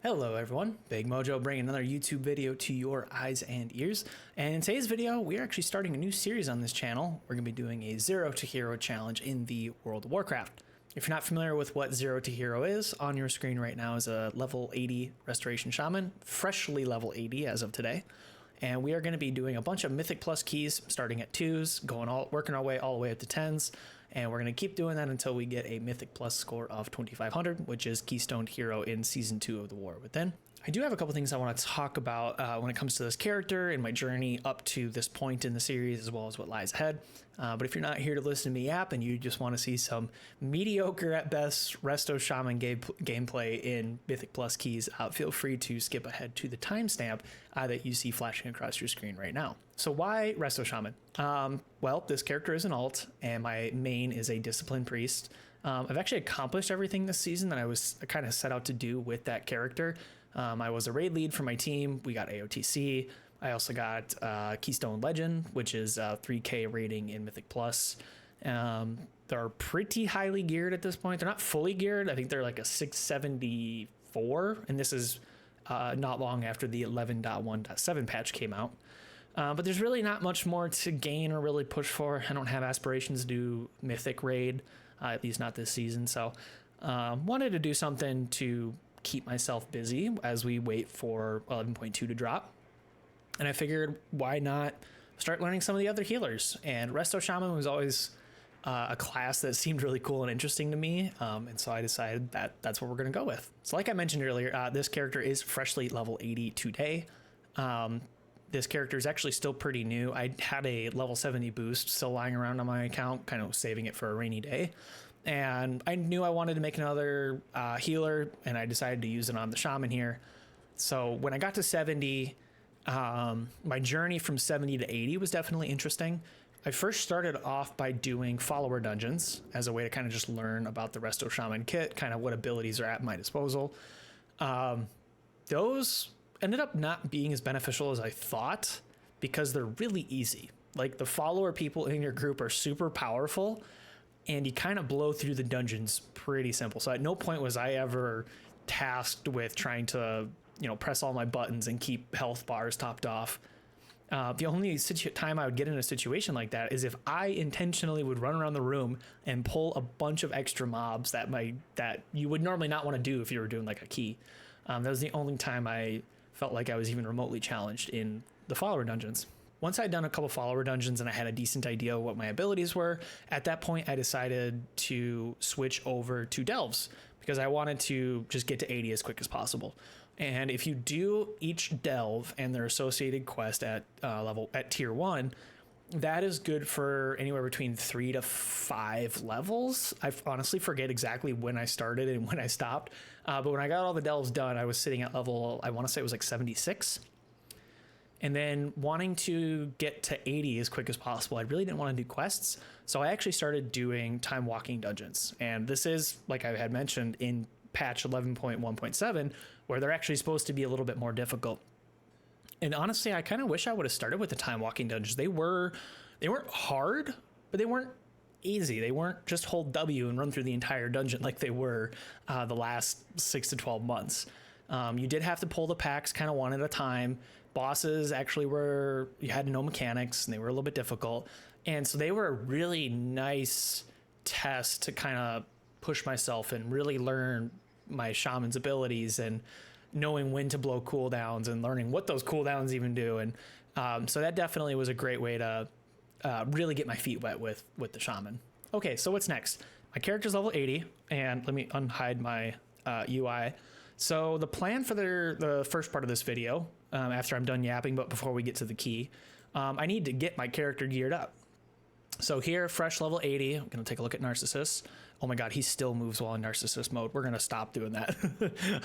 Hello everyone, BiggMojo bringing another YouTube video to your eyes and ears. And in today's video, we are actually starting a new series on this channel. We're going to be doing a Zero to Hero challenge in the World of Warcraft. If you're not familiar with what Zero to Hero is, on your screen right now is a level 80 Restoration Shaman, freshly level 80 as of today. And we are going to be doing a bunch of Mythic Plus keys, starting at 2s, working our way all the way up to 10s, and we're going to keep doing that until we get a Mythic Plus score of 2500, which is Keystone Hero in Season 2 of the War Within. I do have a couple things I want to talk about when it comes to this character and my journey up to this point in the series, as well as what lies ahead. But if you're not here to listen to me yap and you just want to see some mediocre at best Resto Shaman gameplay in Mythic Plus keys, feel free to skip ahead to the timestamp that you see flashing across your screen right now. So why Resto Shaman? Well, this character is an alt, and my main is a Discipline Priest. I've actually accomplished everything this season that I was kind of set out to do with that character. I was a raid lead for my team. We got AOTC. I also got Keystone Legend, which is 3K rating in Mythic Plus. They're pretty highly geared at this point. They're not fully geared. I think they're like a 674, and this is not long after the 11.1.7 patch came out. But there's really not much more to gain or really push for. I don't have aspirations to do Mythic raid, at least not this season. So wanted to do something to keep myself busy as we wait for 11.2 to drop. And I figured, why not start learning some of the other healers? And Resto Shaman was always a class that seemed really cool and interesting to me. And so I decided that that's what we're going to go with. So like I mentioned earlier, this character is freshly level 80 today. This character is actually still pretty new. I had a level 70 boost still lying around on my account, kind of saving it for a rainy day. And I knew I wanted to make another healer, and I decided to use it on the Shaman here. So when I got to 70, my journey from 70 to 80 was definitely interesting. I first started off by doing follower dungeons as a way to kind of just learn about the Resto Shaman kit, kind of what abilities are at my disposal. Those ended up not being as beneficial as I thought because they're really easy. Like, the follower people in your group are super powerful, and you kind of blow through the dungeons pretty simple. So at no point was I ever tasked with trying to, press all my buttons and keep health bars topped off. The only time I would get in a situation like that is if I intentionally would run around the room and pull a bunch of extra mobs that you would normally not want to do if you were doing like a key. That was the only time I felt like I was even remotely challenged in the follower dungeons. Once I'd done a couple follower dungeons and I had a decent idea of what my abilities were, at that point I decided to switch over to delves because I wanted to just get to 80 as quick as possible. And if you do each delve and their associated quest at tier 1, that is good for anywhere between 3 to 5 levels. I honestly forget exactly when I started and when I stopped. But when I got all the delves done, I was sitting at level, I want to say it was like 76. And then wanting to get to 80 as quick as possible, I really didn't want to do quests. So I actually started doing Timewalking Dungeons. And this is, like I had mentioned, in patch 11.1.7, where they're actually supposed to be a little bit more difficult. And honestly, I kind of wish I would have started with the Timewalking Dungeons. They weren't hard, but they weren't easy. They weren't just hold W and run through the entire dungeon like they were the last 6 to 12 months. You did have to pull the packs kind of one at a time. Bosses actually you had to know mechanics, and they were a little bit difficult. And so they were a really nice test to kind of push myself and really learn my shaman's abilities and knowing when to blow cooldowns and learning what those cooldowns even do. And so that definitely was a great way to really get my feet wet with the shaman. Okay, so what's next? My character's level 80, and let me unhide my UI. So the plan for the first part of this video, after I'm done yapping, but before we get to the key, I need to get my character geared up. So here, fresh level 80, I'm going to take a look at Narcissus. Oh my god, he still moves while in Narcissus mode. We're going to stop doing that.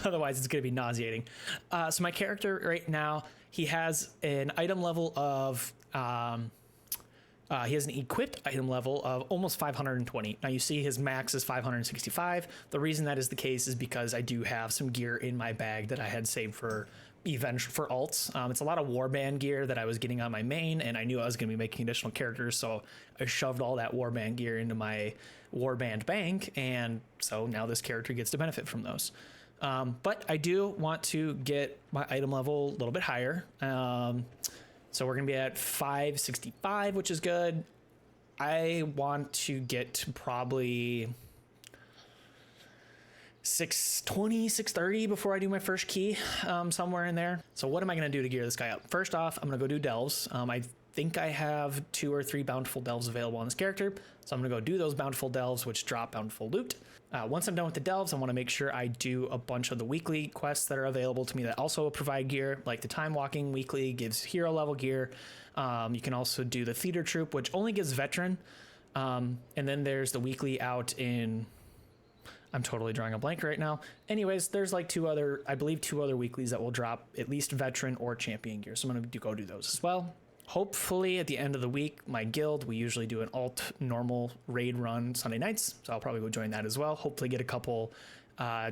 Otherwise, it's going to be nauseating. So my character right now, he has an item level of... he has an equipped item level of almost 520. Now you see his max is 565. The reason that is the case is because I do have some gear in my bag that I had saved for alts. It's a lot of warband gear that I was getting on my main, and I knew I was going to be making additional characters, so I shoved all that warband gear into my warband bank, and so now this character gets to benefit from those. But I do want to get my item level a little bit higher. So we're going to be at 565, which is good. I want to get to probably 620, 630 before I do my first key, somewhere in there. So what am I going to do to gear this guy up? First off, I'm going to go do delves. I think I have 2 or 3 bountiful delves available on this character. So I'm going to go do those bountiful delves, which drop bountiful loot. Once I'm done with the delves, I want to make sure I do a bunch of the weekly quests that are available to me that also provide gear, like the Timewalking weekly gives hero level gear. You can also do the theater troop, which only gives veteran. And then there's the weekly out in, I'm totally drawing a blank right now. Anyways, there's like 2 other weeklies that will drop at least veteran or champion gear. So I'm going to go do those as well. Hopefully at the end of the week, my guild, we usually do an alt normal raid run Sunday nights. So I'll probably go join that as well. Hopefully get a couple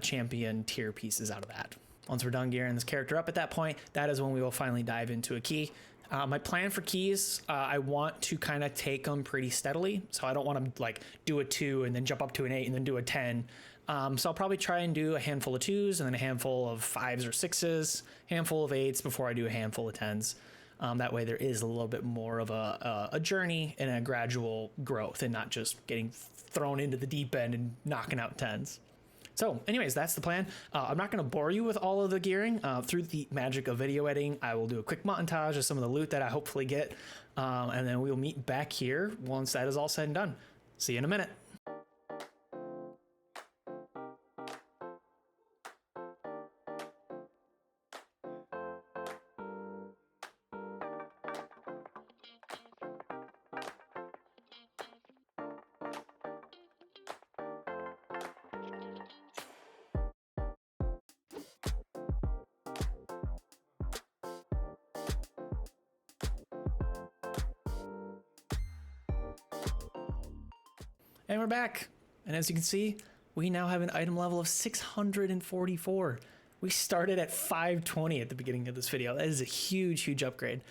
champion tier pieces out of that. Once we're done gearing this character up at that point, that is when we will finally dive into a key. My plan for keys, I want to kind of take them pretty steadily. So I don't want to like do a 2 and then jump up to an 8 and then do a 10. So I'll probably try and do a handful of 2s and then a handful of 5s or 6s, handful of 8s before I do a handful of 10s. That way there is a little bit more of a journey and a gradual growth and not just getting thrown into the deep end and knocking out 10s. So anyways, that's the plan. I'm not going to bore you with all of the gearing. Through the magic of video editing, I will do a quick montage of some of the loot that I hopefully get. And then we'll meet back here once that is all said and done. See you in a minute. And we're back. And as you can see, we now have an item level of 644. We started at 520 at the beginning of this video. That is a huge, huge upgrade.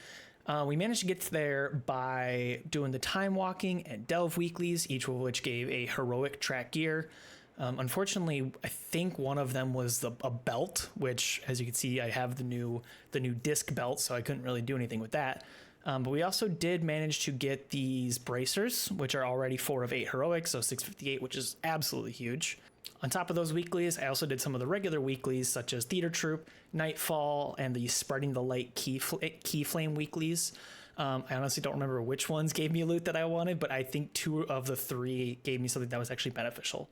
We managed to get there by doing the time walking and delve weeklies, each of which gave a heroic track gear. Unfortunately, I think one of them was a belt, which, as you can see, I have the new disc belt, so I couldn't really do anything with that. But we also did manage to get these bracers, which are already 4 of 8 heroic, so 658, which is absolutely huge. On top of those weeklies, I also did some of the regular weeklies, such as Theater Troop, Nightfall, and the Spreading the Light Key Flame weeklies. I honestly don't remember which ones gave me loot that I wanted, but I think 2 of the 3 gave me something that was actually beneficial.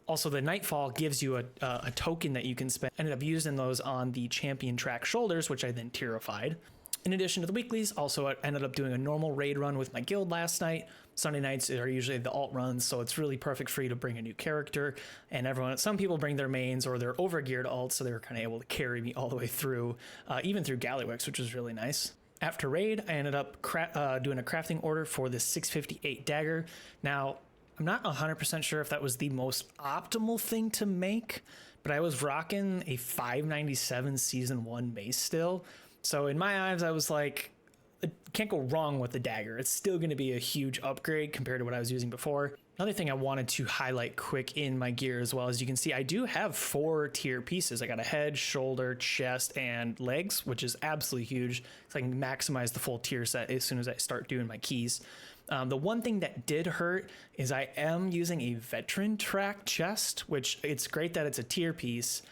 Also, the Nightfall gives you a token that you can spend. I ended up using those on the Champion Track shoulders, which I then tierified. In addition to the weeklies, also I ended up doing a normal raid run with my guild last night. Sunday nights are usually the alt runs, so it's really perfect for you to bring a new character. And some people bring their mains or their overgeared alts, so they were kind of able to carry me all the way through, even through Gallywix, which was really nice. After raid, I ended up doing a crafting order for the 658 dagger. Now, I'm not 100% sure if that was the most optimal thing to make, but I was rocking a 597 season 1 mace still. So in my eyes, I was like, can't go wrong with the dagger. It's still going to be a huge upgrade compared to what I was using before. Another thing I wanted to highlight quick in my gear as well, as you can see, I do have 4 tier pieces. I got a head, shoulder, chest, and legs, which is absolutely huge. So I can maximize the full tier set as soon as I start doing my keys. The one thing that did hurt is I am using a veteran track chest, which it's great that it's a tier piece.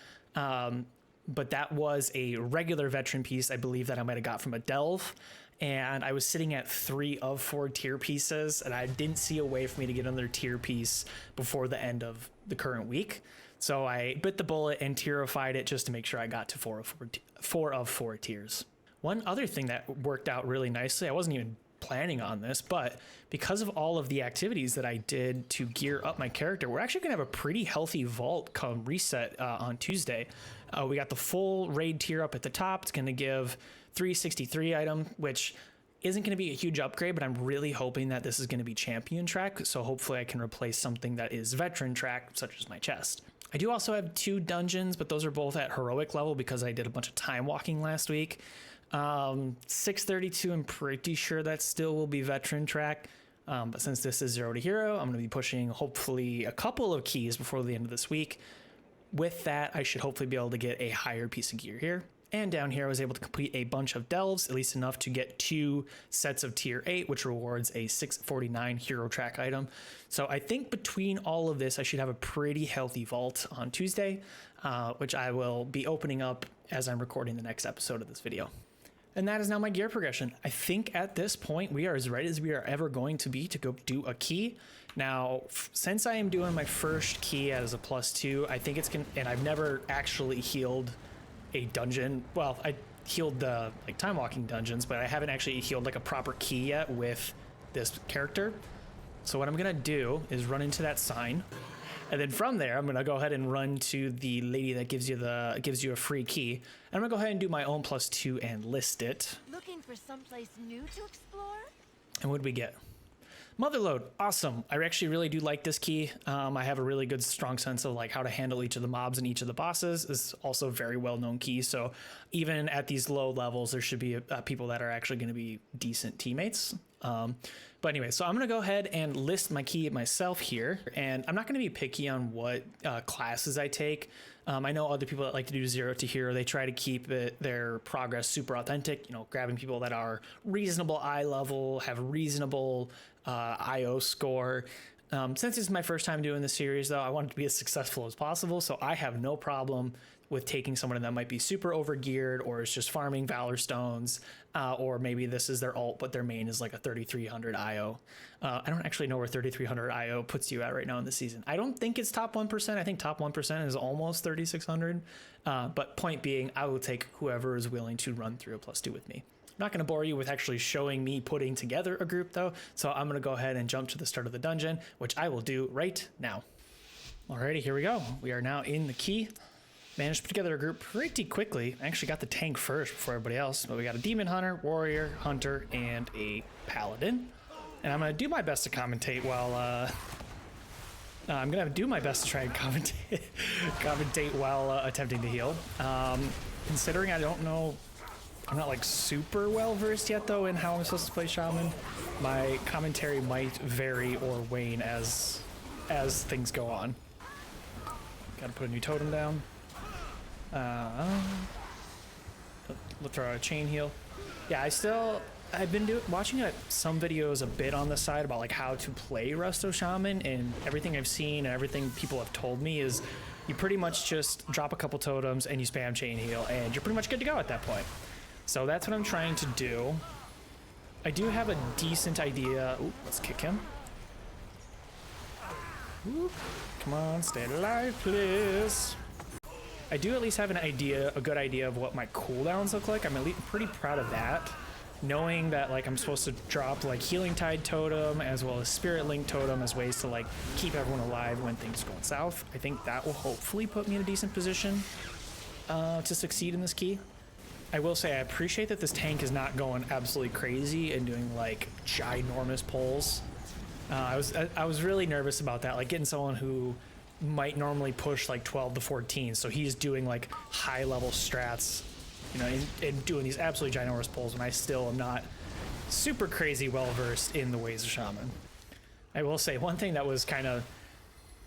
But that was a regular veteran piece, I believe, that I might have got from a delve. And I was sitting at 3 of 4 tier pieces, and I didn't see a way for me to get another tier piece before the end of the current week. So I bit the bullet and tierified it just to make sure I got to 4 of 4 tiers. One other thing that worked out really nicely, I wasn't even planning on this, but because of all of the activities that I did to gear up my character, we're actually gonna have a pretty healthy vault come reset on Tuesday. We got the full raid tier up at the top. It's gonna give 363 item, which isn't going to be a huge upgrade, but I'm really hoping that this is going to be champion track. So hopefully I can replace something that is veteran track, such as my chest. I do also have 2 dungeons, but those are both at heroic level because I did a bunch of time walking last week. 632, I'm pretty sure that still will be veteran track. But since this is 0 to hero, I'm going to be pushing hopefully a couple of keys before the end of this week. with that, I should hopefully be able to get a higher piece of gear here. And down here, I was able to complete a bunch of delves, at least enough to get 2 sets of tier 8, which rewards a 649 hero track item. So I think between all of this, I should have a pretty healthy vault on Tuesday, which I will be opening up as I'm recording the next episode of this video. And that is now my gear progression. I think at this point, we are as ready as we are ever going to be to go do a key. Now, since I am doing my first key as a +2, I think it's and I've never actually healed a dungeon. Well, I healed the like Timewalking Dungeons, but I haven't actually healed like a proper key yet with this character. So what I'm gonna do is run into that sign, and then from there I'm gonna go ahead and run to the lady that gives you a free key. And I'm gonna go ahead and do my own +2 and list it. Looking for someplace new to explore? And what did we get? Motherload, awesome. I actually really do like this key. I have a really good strong sense of like how to handle each of the mobs and each of the bosses. Is also a very well-known key. So even at these low levels, there should be people that are actually going to be decent teammates. But anyway, so I'm going to go ahead and list my key myself here. And I'm not going to be picky on what classes I take. I know other people that like to do 0 to hero, they try to keep their progress super authentic, you know, grabbing people that are reasonable eye level, have reasonable IO score. Since this is my first time doing this series, though, I want it to be as successful as possible. So I have no problem with taking someone that might be super overgeared or is just farming Valor Stones, or maybe this is their ult, but their main is like a 3300 IO. I don't actually know where 3300 IO puts you at right now in the season. I don't think it's top 1%. I think top 1% is almost 3600. But point being, I will take whoever is willing to run through a +2 with me. I'm not going to bore you with actually showing me putting together a group though. So I'm going to go ahead and jump to the start of the dungeon, which I will do right now. Alrighty, here we go. We are now in the key. Managed to put together a group pretty quickly. I actually got the tank first before everybody else, but we got a demon hunter, warrior, hunter, and a paladin. And I'm gonna do my best to commentate while I'm gonna do my best to try and commentate while attempting to heal. Considering I don't know, I'm not like super well versed yet though in how I'm supposed to play Shaman. My commentary might vary or wane as things go on. Gotta put a new totem down. We'll throw out a chain heal. Yeah, I've been watching some videos a bit on the side about like how to play Resto Shaman, and everything I've seen and everything people have told me is you pretty much just drop a couple totems and you spam chain heal and you're pretty much good to go at that point. So that's what I'm trying to do. I do have a decent idea. Ooh, let's kick him. Ooh, come on, stay alive, please. I do at least have a good idea of what my cooldowns look like. I'm pretty proud of that. Knowing that like I'm supposed to drop like Healing Tide Totem as well as Spirit Link Totem as ways to like keep everyone alive when things are going south. I think that will hopefully put me in a decent position to succeed in this key. I will say I appreciate that this tank is not going absolutely crazy and doing like ginormous pulls. I was really nervous about that, like getting someone who might normally push like 12 to 14, so he's doing like high level strats, you know, and doing these absolutely ginormous pulls when I still am not super crazy well versed in the ways of Shaman. I will say one thing that was kind of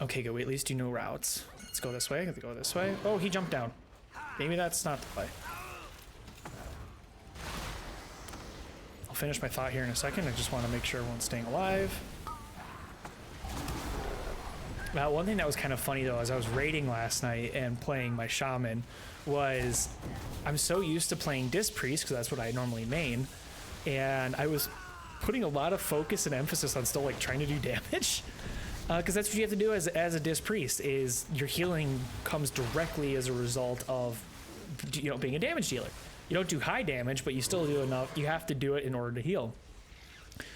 okay, good, we at least do know routes. Let's go this way. Let's go this way. Oh, he jumped down. Maybe that's not the play. I'll finish my thought here in a second. I just want to make sure everyone's staying alive. One thing that was kind of funny though, as I was raiding last night and playing my Shaman, was I'm so used to playing Disc Priest because that's what I normally main, and I was putting a lot of focus and emphasis on still like trying to do damage, because that's what you have to do as a Disc Priest. Is your healing comes directly as a result of, you know, being a damage dealer. You don't do high damage, but you still do enough. You have to do it in order to heal.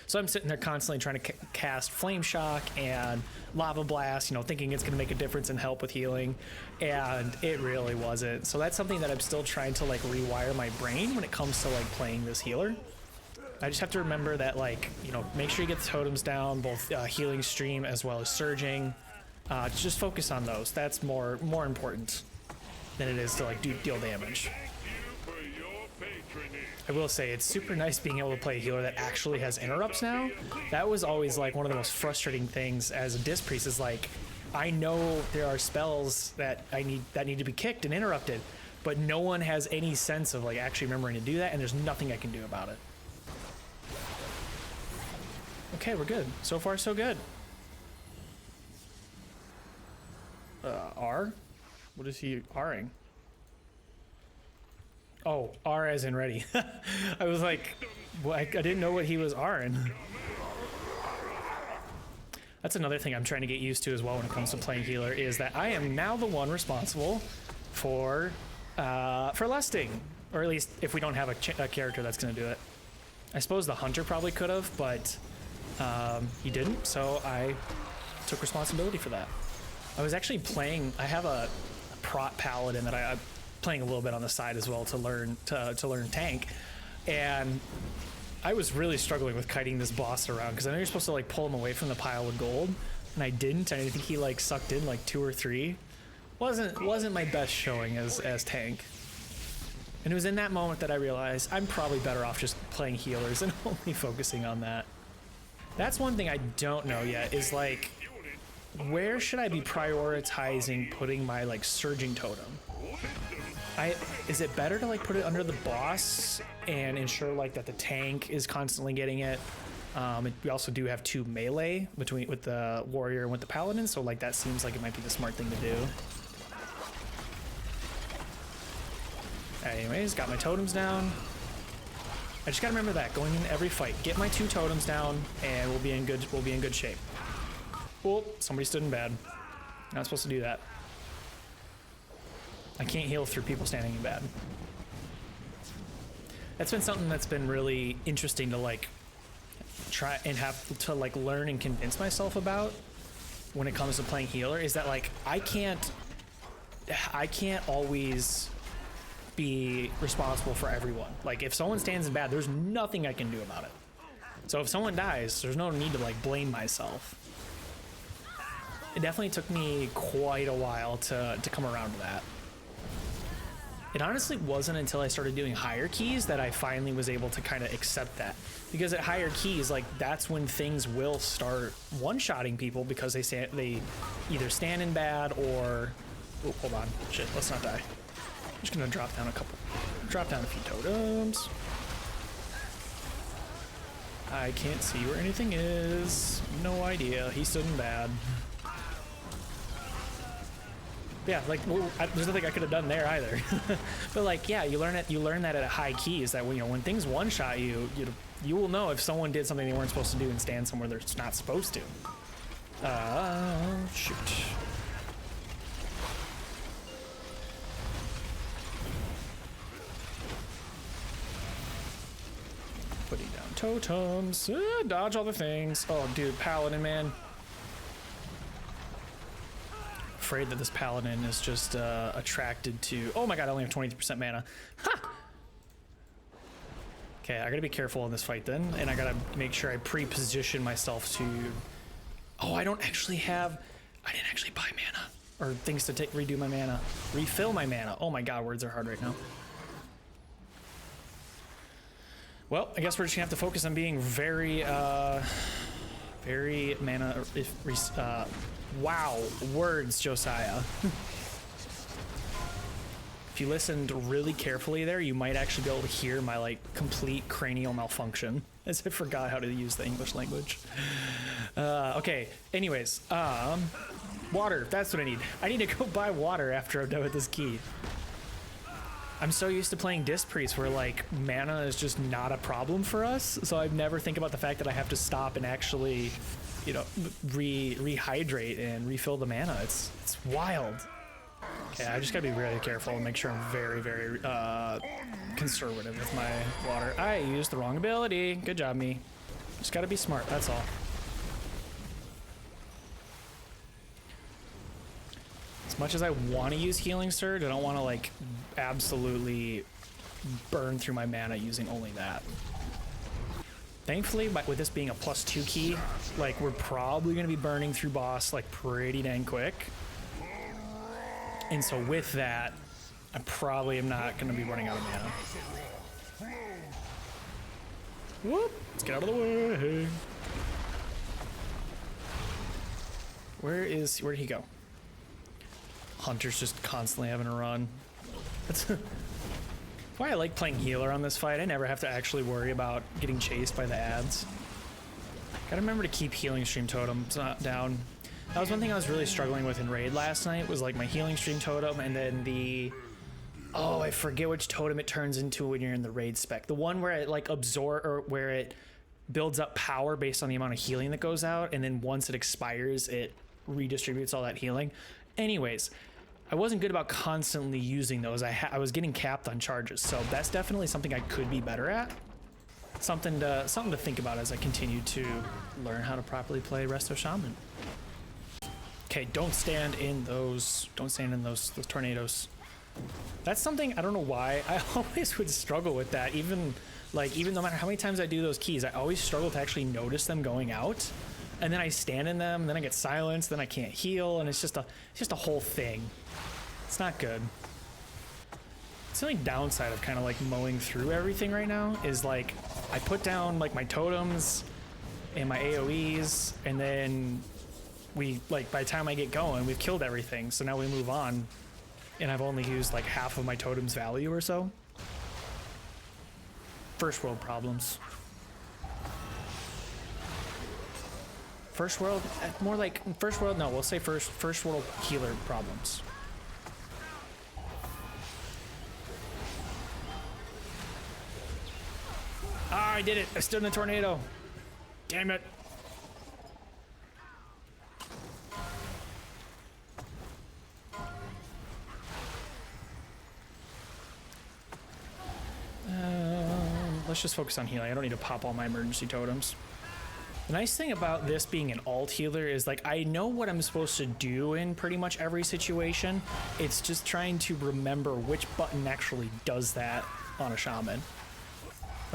So I'm sitting there constantly trying to cast Flame Shock and Lava Blast, you know, thinking it's going to make a difference and help with healing, and it really wasn't. So that's something that I'm still trying to like rewire my brain when it comes to like playing this healer. I just have to remember that, like, you know, make sure you get the totems down, both healing stream as well as surging. Just focus on those. That's more important than it is to like deal damage. I will say it's super nice being able to play a healer that actually has interrupts now. That was always like one of the most frustrating things as a Disc Priest, is like I know there are spells that need to be kicked and interrupted, but no one has any sense of like actually remembering to do that, and there's nothing I can do about it. Okay, we're good. So far, so good. R? What is he R'ing? Oh, R as in ready. I was like, well, I didn't know what he was R'ing. That's another thing I'm trying to get used to as well when it comes to playing healer, is that I am now the one responsible for lusting, or at least if we don't have a character that's going to do it. I suppose the hunter probably could have, but he didn't, so I took responsibility for that. I was actually playing. I have a prot paladin that I'm playing a little bit on the side as well to learn tank, and I was really struggling with kiting this boss around because I know you're supposed to like pull him away from the pile of gold, and I didn't. I think he like sucked in like 2 or 3. Wasn't my best showing as tank. And it was in that moment that I realized I'm probably better off just playing healers and only focusing on that. That's one thing I don't know yet, is like, where should I be prioritizing putting my like surging totem? Is it better to like put it under the boss and ensure like that the tank is constantly getting it? We also do have 2 melee with the warrior and with the paladin, so like that seems like it might be the smart thing to do. Anyways, got my totems down. I just gotta remember that going into every fight, get my 2 totems down, and we'll be in good shape. Oh, somebody stood in bad. Not supposed to do that. I can't heal through people standing in bad. That's been something that's been really interesting to like try and have to like learn and convince myself about when it comes to playing healer, is that like I can't always be responsible for everyone. Like if someone stands in bad, there's nothing I can do about it. So if someone dies, there's no need to like blame myself. It definitely took me quite a while to come around to that. It honestly wasn't until I started doing higher keys that I finally was able to kind of accept that. Because at higher keys, like that's when things will start one-shotting people because they either stand in bad or... Oh, hold on. Shit, let's not die. I'm just gonna drop down a few totems. I can't see where anything is. No idea. He stood in bad. Yeah, like there's nothing I could have done there either. But like, yeah, you learn that at a high key, is that when things one-shot you will know if someone did something they weren't supposed to do and stand somewhere they're not supposed to. Shoot. Putting down totems. Dodge all the things. Oh, dude, paladin, man. Afraid that this paladin is just attracted to... Oh my god, I only have 23% mana. Ha! Okay, I gotta be careful in this fight then, and I gotta make sure I pre-position myself to... Oh, I didn't actually buy mana. Or things to redo my mana. Refill my mana. Oh my god, words are hard right now. Well, I guess we're just gonna have to focus on being very mana... Wow, words, Josiah. If you listened really carefully there, you might actually be able to hear my like complete cranial malfunction, as I forgot how to use the English language. Okay, anyways, water, that's what I need. I need to go buy water after I'm done with this key. I'm so used to playing Disc Priest where like mana is just not a problem for us, so I never think about the fact that I have to stop and actually, you know, rehydrate and refill the mana. It's wild. Okay, I just gotta be really careful and make sure I'm very, very conservative with my water. I used the wrong ability. Good job, me. Just gotta be smart, that's all. As much as I want to use Healing Surge, I don't want to like absolutely burn through my mana using only that. Thankfully, with this being a +2 key, like we're probably going to be burning through boss like pretty dang quick. And so with that, I probably am not going to be running out of mana. Whoop! Let's get out of the way. Where'd he go? Hunter's just constantly having a run. That's why I like playing healer on this fight. I never have to actually worry about getting chased by the ads. Gotta remember to keep healing stream totems down. That was one thing I was really struggling with in raid last night, was like my healing stream totem and then the... Oh, I forget which totem it turns into when you're in the raid spec. The one where it like absorb, or where it builds up power based on the amount of healing that goes out, and then once it expires, it redistributes all that healing. Anyways, I wasn't good about constantly using those. I was getting capped on charges, so that's definitely something I could be better at. Something to think about as I continue to learn how to properly play Resto Shaman. Okay, don't stand in those tornadoes. That's something, I don't know why, I always would struggle with that. Even no matter how many times I do those keys, I always struggle to actually notice them going out. And then I stand in them, then I get silenced, then I can't heal, and it's just a whole thing. It's not good. It's the only downside of kind of like mowing through everything right now is like I put down like my totems and my AoEs, and then we like by the time I get going, we've killed everything. So now we move on. And I've only used like half of my totem's value or so. First world problems. First world, more like first world, no, we'll say first world healer problems. Ah, I did it. I stood in the tornado. Damn it. Let's just focus on healing. I don't need to pop all my emergency totems. The nice thing about this being an alt healer is like I know what I'm supposed to do in pretty much every situation. It's just trying to remember which button actually does that on a shaman.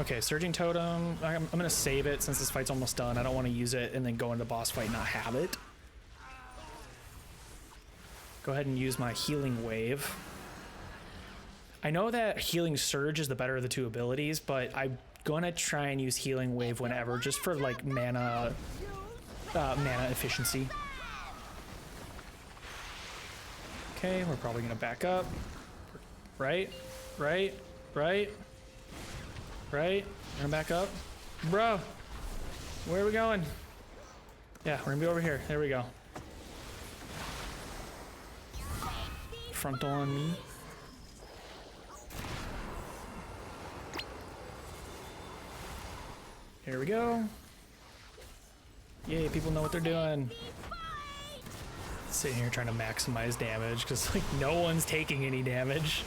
Okay, surging totem. I'm gonna save it since this fight's almost done. I don't want to use it and then go into the boss fight and not have it. Go ahead and use my healing wave. I know that healing surge is the better of the two abilities, but I'm gonna try and use healing wave whenever, just for like mana efficiency. Okay, we're probably gonna back up. Right. We're gonna back up. Bro, where are we going? Yeah, we're gonna be over here. There we go. Frontal on me. Here we go. Yay, people know what they're doing. Sitting here trying to maximize damage because like no one's taking any damage.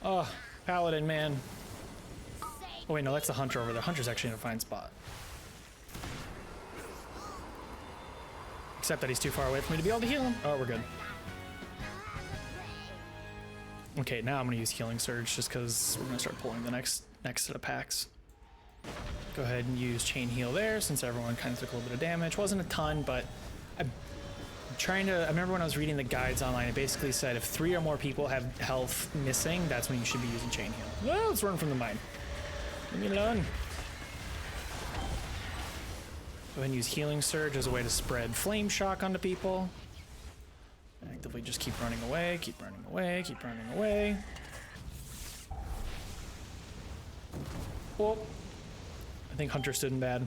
Oh, Paladin, man. Oh wait, no, that's the Hunter over there. Hunter's actually in a fine spot. Except that he's too far away for me to be able to heal him. Oh, we're good. Okay, now I'm gonna use Healing Surge just because we're gonna start pulling the next set of packs. Go ahead and use Chain Heal there since everyone kind of took a little bit of damage. Wasn't a ton, but I'm trying to... I remember when I was reading the guides online, it basically said if 3 or more people have health missing, that's when you should be using Chain Heal. Well, let's run from the mine. Leave me alone. Go ahead and use Healing Surge as a way to spread Flame Shock onto people. Actively just keep running away, keep running away, keep running away. Well, I think Hunter stood in bad.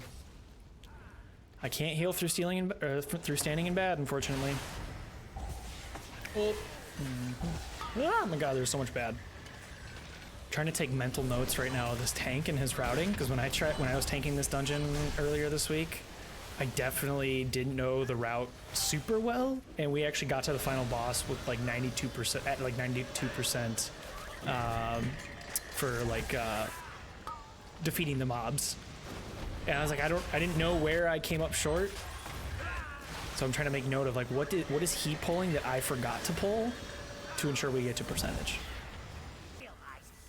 I can't heal through through standing in bad, unfortunately. Oh, oh my god, there's so much bad. Trying to take mental notes right now of this tank and his routing, because when I was tanking this dungeon earlier this week, I definitely didn't know the route super well, and we actually got to the final boss with like 92% at like 92% for like defeating the mobs. And I was like, I didn't know where I came up short, so I'm trying to make note of like what is he pulling that I forgot to pull to ensure we get to percentage.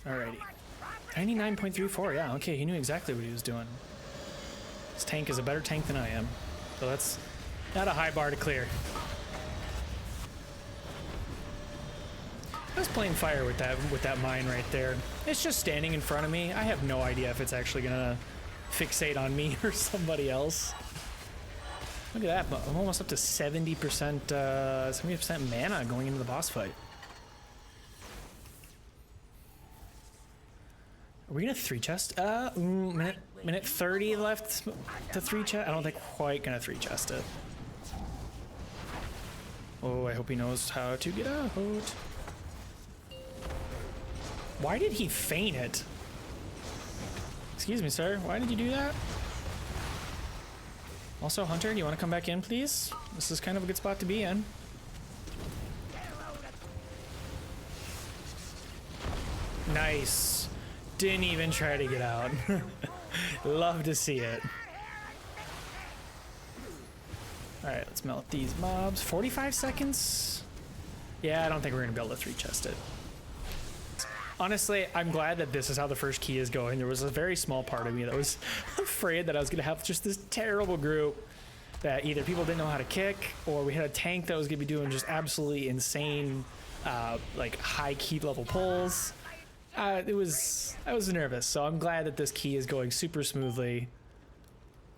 Alrighty. 99.34, yeah, okay, he knew exactly what he was doing. This tank is a better tank than I am, so that's not a high bar to clear. I was playing fire with that mine right there. It's just standing in front of me. I have no idea if it's actually gonna fixate on me or somebody else. Look at that, I'm almost up to 70%, 70% mana going into the boss fight. Are we gonna 3 chest? Minute 30 left to 3 chest. I don't think quite gonna 3 chest it. Oh, I hope he knows how to get out. Why did he feint it? Excuse me, sir. Why did you do that? Also, Hunter, do you want to come back in, please? This is kind of a good spot to be in. Nice. Didn't even try to get out. Love to see it. Alright, let's melt these mobs. 45 seconds? Yeah, I don't think we're going to be able to 3 chest it. Honestly, I'm glad that this is how the first key is going. There was a very small part of me that was afraid that I was going to have just this terrible group that either people didn't know how to kick, or we had a tank that was going to be doing just absolutely insane, like high key level pulls. I was nervous, so I'm glad that this key is going super smoothly.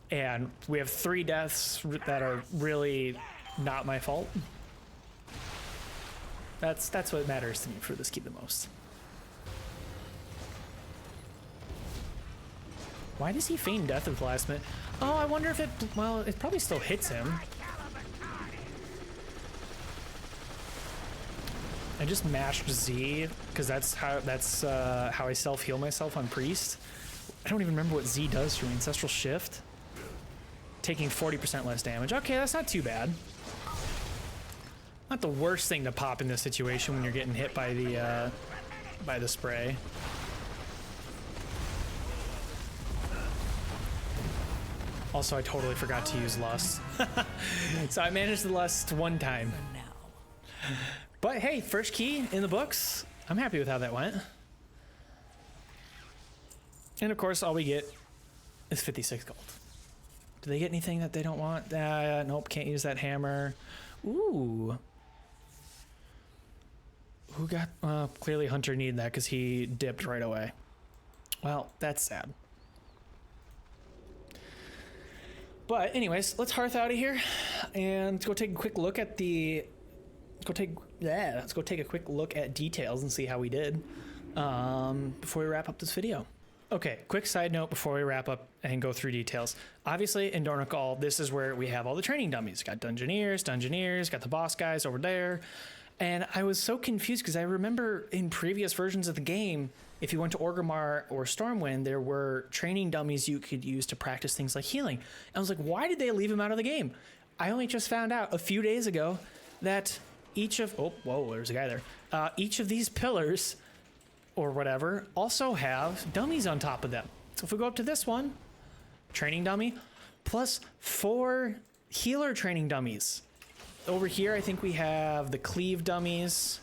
And we have 3 deaths that are really not my fault. That's what matters to me for this key the most. Why does he feign death at the last minute? Oh, I wonder if it, well, it probably still hits him. I just mashed Z because that's how I self-heal myself on Priest. I don't even remember what Z does for me. Ancestral Shift. Taking 40% less damage. Okay, that's not too bad. Not the worst thing to pop in this situation when you're getting hit by the spray. Also, I totally forgot to use Lust. So I managed the Lust 1 time. But hey, first key in the books. I'm happy with how that went. And of course, all we get is 56 gold. Do they get anything that they don't want? Nope, can't use that hammer. Ooh. Who got... clearly Hunter needed that because he dipped right away. Well, that's sad. But anyways, let's hearth out of here and let's go take a quick look at the... Let's go take a quick look at details and see how we did before we wrap up this video. Okay, quick side note before we wrap up and go through details. Obviously, in Dornogal, this is where we have all the training dummies. Got Dungeoneers, got the boss guys over there. And I was so confused because I remember in previous versions of the game, if you went to Orgrimmar or Stormwind, there were training dummies you could use to practice things like healing. And I was like, why did they leave them out of the game? I only just found out a few days ago that each of... Oh, whoa, there's a guy there. Each of these pillars... or whatever, also have dummies on top of them. So if we go up to this one, training dummy, plus 4 healer training dummies. Over here, I think we have the cleave dummies.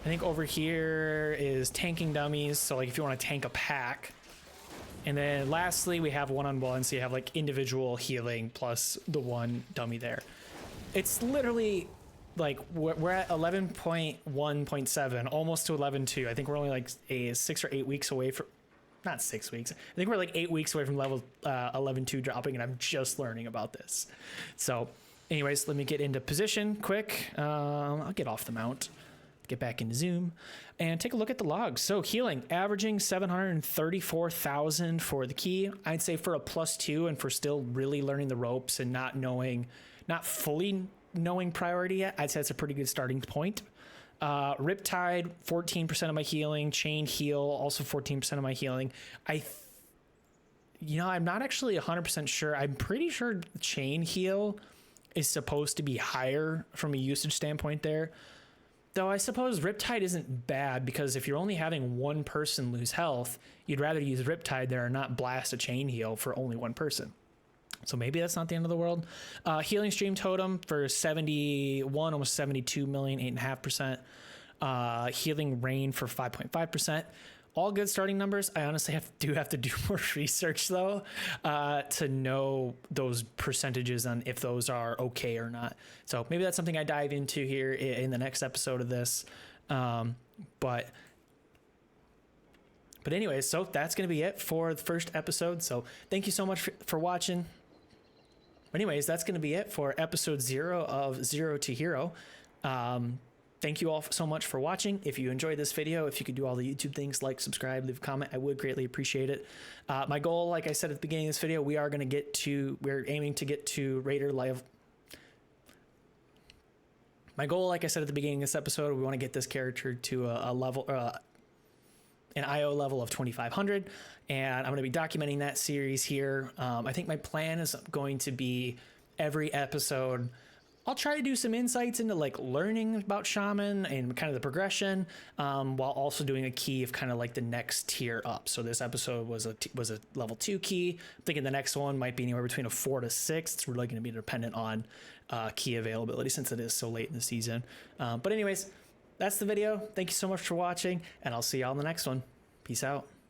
I think over here is tanking dummies. So like if you want to tank a pack. And then lastly, we have one-on-one. So you have like individual healing plus the 1 dummy there. It's literally... like we're at 11.1.7, almost to 11.2. I think we're only like 6 or 8 weeks away from, not 6 weeks. I think we're like 8 weeks away from level 11.2 dropping, and I'm just learning about this. So anyways, let me get into position quick. I'll get off the mount, get back into Zoom, and take a look at the logs. So healing, averaging 734,000 for the key. I'd say for a +2 and for still really learning the ropes and not fully knowing priority yet, I'd say it's a pretty good starting point. Riptide, 14% of my healing. Chain heal, also 14% of my healing. I'm not actually 100% sure. I'm pretty sure chain heal is supposed to be higher from a usage standpoint there. Though I suppose Riptide isn't bad because if you're only having 1 person lose health, you'd rather use Riptide there and not blast a chain heal for only 1 person. So maybe that's not the end of the world. Healing Stream Totem for 71, almost 72 million, 8.5%. Healing Rain for 5.5%. All good starting numbers. I honestly do have to do more research though to know those percentages on if those are okay or not. So maybe that's something I dive into here in the next episode of this. But anyways, so that's going to be it for the first episode. So thank you so much for watching. Anyways, that's going to be it for episode 0 of Zero to Hero. Thank you all so much for watching. If you enjoyed this video, if you could do all the YouTube things, like, subscribe, leave a comment, I would greatly appreciate it. My goal, like I said at the beginning of this video, we're aiming to get to Raider level. My goal, like I said at the beginning of this episode, we want to get this character to a level, an IO level of 2500, and I'm going to be documenting that series here. I think my plan is going to be every episode I'll try to do some insights into like learning about Shaman and kind of the progression, while also doing a key of kind of like the next tier up. So this episode was a level 2 key. I'm thinking the next one might be anywhere between a 4 to 6. It's really going to be dependent on key availability since it is so late in the season. But anyways, that's the video. Thank you so much for watching, and I'll see y'all in the next one. Peace out.